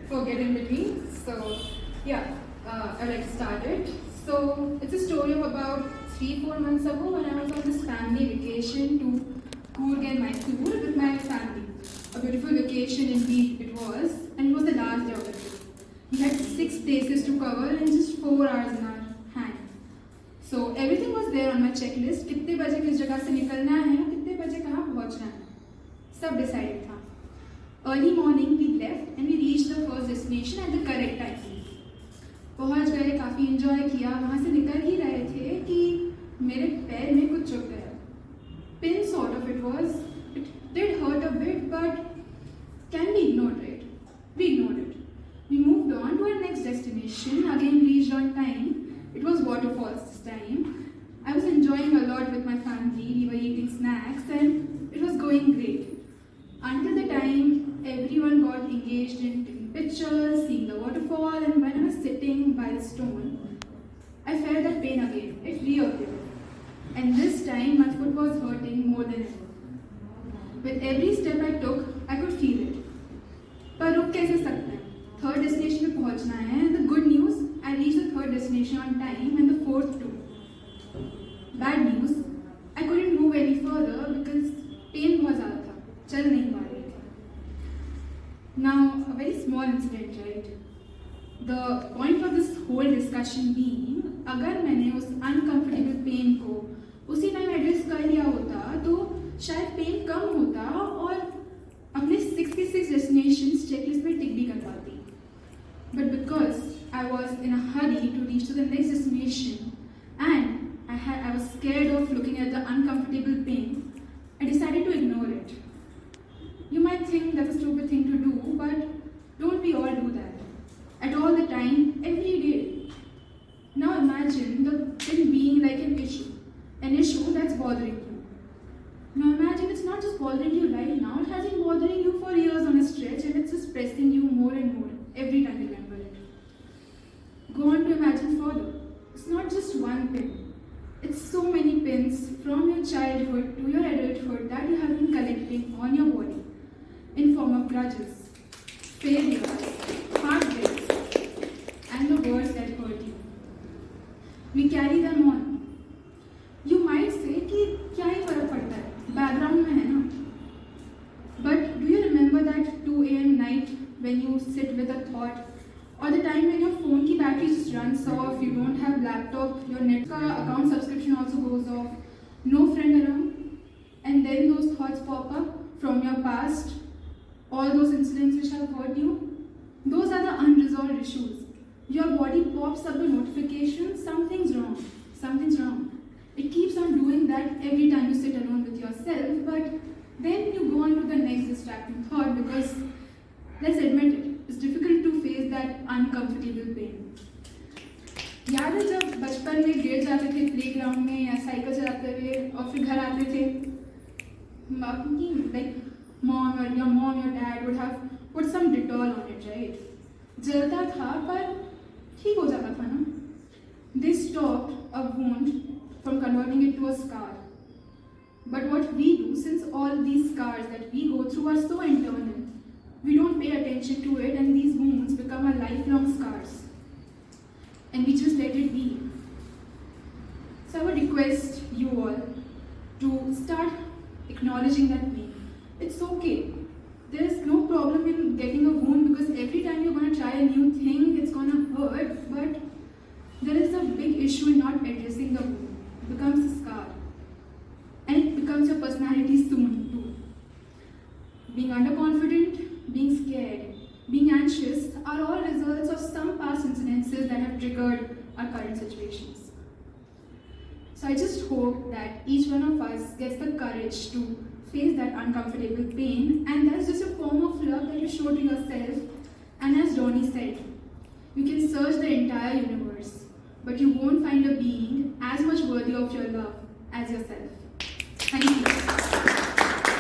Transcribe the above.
for getting with me. So, yeah, I'd like to start it. So, it's a story of about 3-4 months ago when I was on this family vacation to Coorg and Mysore with my family. A beautiful vacation indeed it was, and it was the last day of the trip. We had 6 places to cover and just 4 hours in our hand. So, everything was there on my checklist. कितने बजे किस जगह से निकलना है, कितने बजे कहाँ पहुँचना है, सब decided था. Early morning we left and we reached the first destination at the correct time. पहुँच गए, काफ़ी enjoy किया. वहाँ से निकल ही रहे थे कि मेरे पैर में कुछ चुभ गया. Pin sort of it was. It did hurt a bit, but can be ignored, right? We ignored it. We moved on to our next destination. Again reached on time. It was waterfalls this time. I was enjoying a lot with my family. We were eating snacks and it was going great. Until the time everyone got engaged in taking pictures, seeing the waterfall, and when I was sitting by the stone, I felt that pain again. It reappeared. And this time my foot was hurting more than ever. With every step I took, I could feel it. पर रुक कैसे सकते हैं? Third destination पे पहुंचना है. And the good news, I reached the third destination on time and the fourth too. Bad news, I couldn't move any further because pain बहुत ज़्यादा था. चल नहीं पा रही थी. Now, a very small incident, right? The point of this whole discussion being, अगर मैंने उस uncomfortable pain को उसी टाइम एड्रेस कर लिया होता तो शायद पेन कम होता और अपने 66 destinations checklist में टिक भी कर पाती. But because I was in a hurry to reach to the next destination and I was scared of looking at the uncomfortable pain, I decided to ignore it. You might think that's a stupid thing to do, but don't we all do that? At all the time, every day. Now imagine the thing being like an issue that's bothering you. Now imagine it's not just bothering you right now, it has been bothering you for years on a stretch and it's just pressing you more and more every time you remember it. Go on to imagine further. It's not just one pin. It's so many pins from your childhood to your adulthood that you have been collecting on your body in form of grudges, failures, heartbreaks, and the words that hurt you. We carry them on. You might say कि क्या ही फर्क पड़ता है, background में है ना. But do you remember that 2 a.m. night when you sit with a thought, or the time when your phone की battery just runs off, you don't have laptop, your net account subscription also goes off, no friend around, and then those thoughts pop up from your past, all those incidents which have hurt you? Those are the unresolved issues. Your body pops up the notification, something's wrong, something's wrong. It keeps on doing that every time you sit alone with yourself, but then you go on to the next distracting thought because, let's admit it, it's difficult to face that uncomfortable pain. याद है जब बचपन में गिर जाते थे playground में या साइकिल चलाते हुए और फिर घर आते थे, like your mom, your dad would have put some Dettol on it, right? जलता था पर ठीक हो जाता था ना. They stopped a wound from converting it to a scar. But what we do, since all these scars that we go through are so internal, we don't pay attention to it and these wounds become our lifelong scars. And we just let it be. So I would request you all to start acknowledging that pain. It's okay. There is no problem in getting a wound because every time you're going to try a new thing, it's going to hurt. But there is a big issue in not addressing the wound. It becomes a scar. And it becomes your personality soon too. Being underconfident, being scared, being anxious are all results of some past incidences that have triggered our current situations. So I just hope that each one of us gets the courage to face that uncomfortable pain, and that's just a form of love that you show to yourself. And as Donnie said, you can search the entire universe, but you won't find a being as much worthy of your love as yourself.